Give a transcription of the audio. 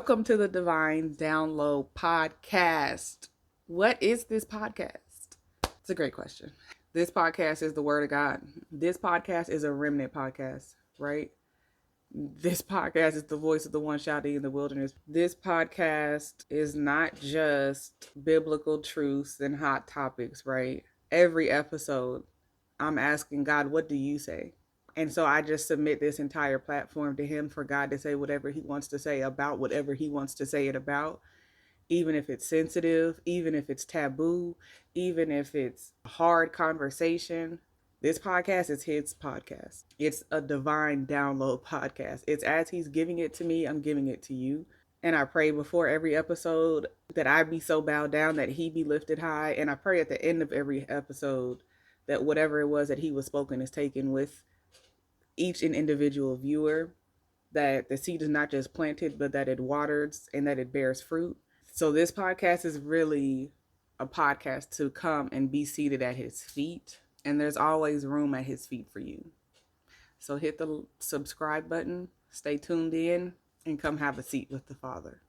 Welcome to the Divine Download Podcast. What is this podcast? It's a great question. This podcast is the Word of God. This podcast is a remnant podcast, right? This podcast is the voice of the one shouting in the wilderness. This podcast is not just biblical truths and hot topics, right? Every episode, I'm asking God, what do you say? And so I just submit this entire platform to him for God to say whatever he wants to say about whatever he wants to say it about, even if it's sensitive, even if it's taboo, even if it's a hard conversation. This podcast is his podcast. It's a divine download podcast. It's as he's giving it to me, I'm giving it to you. And I pray before every episode that I be so bowed down that he be lifted high. And I pray at the end of every episode that whatever it was that he was spoken is taken with each and individual viewer, that the seed is not just planted, but that it waters and that it bears fruit. So this podcast is really a podcast to come and be seated at his feet. And there's always room at his feet for you. So hit the subscribe button, stay tuned in, and come have a seat with the Father.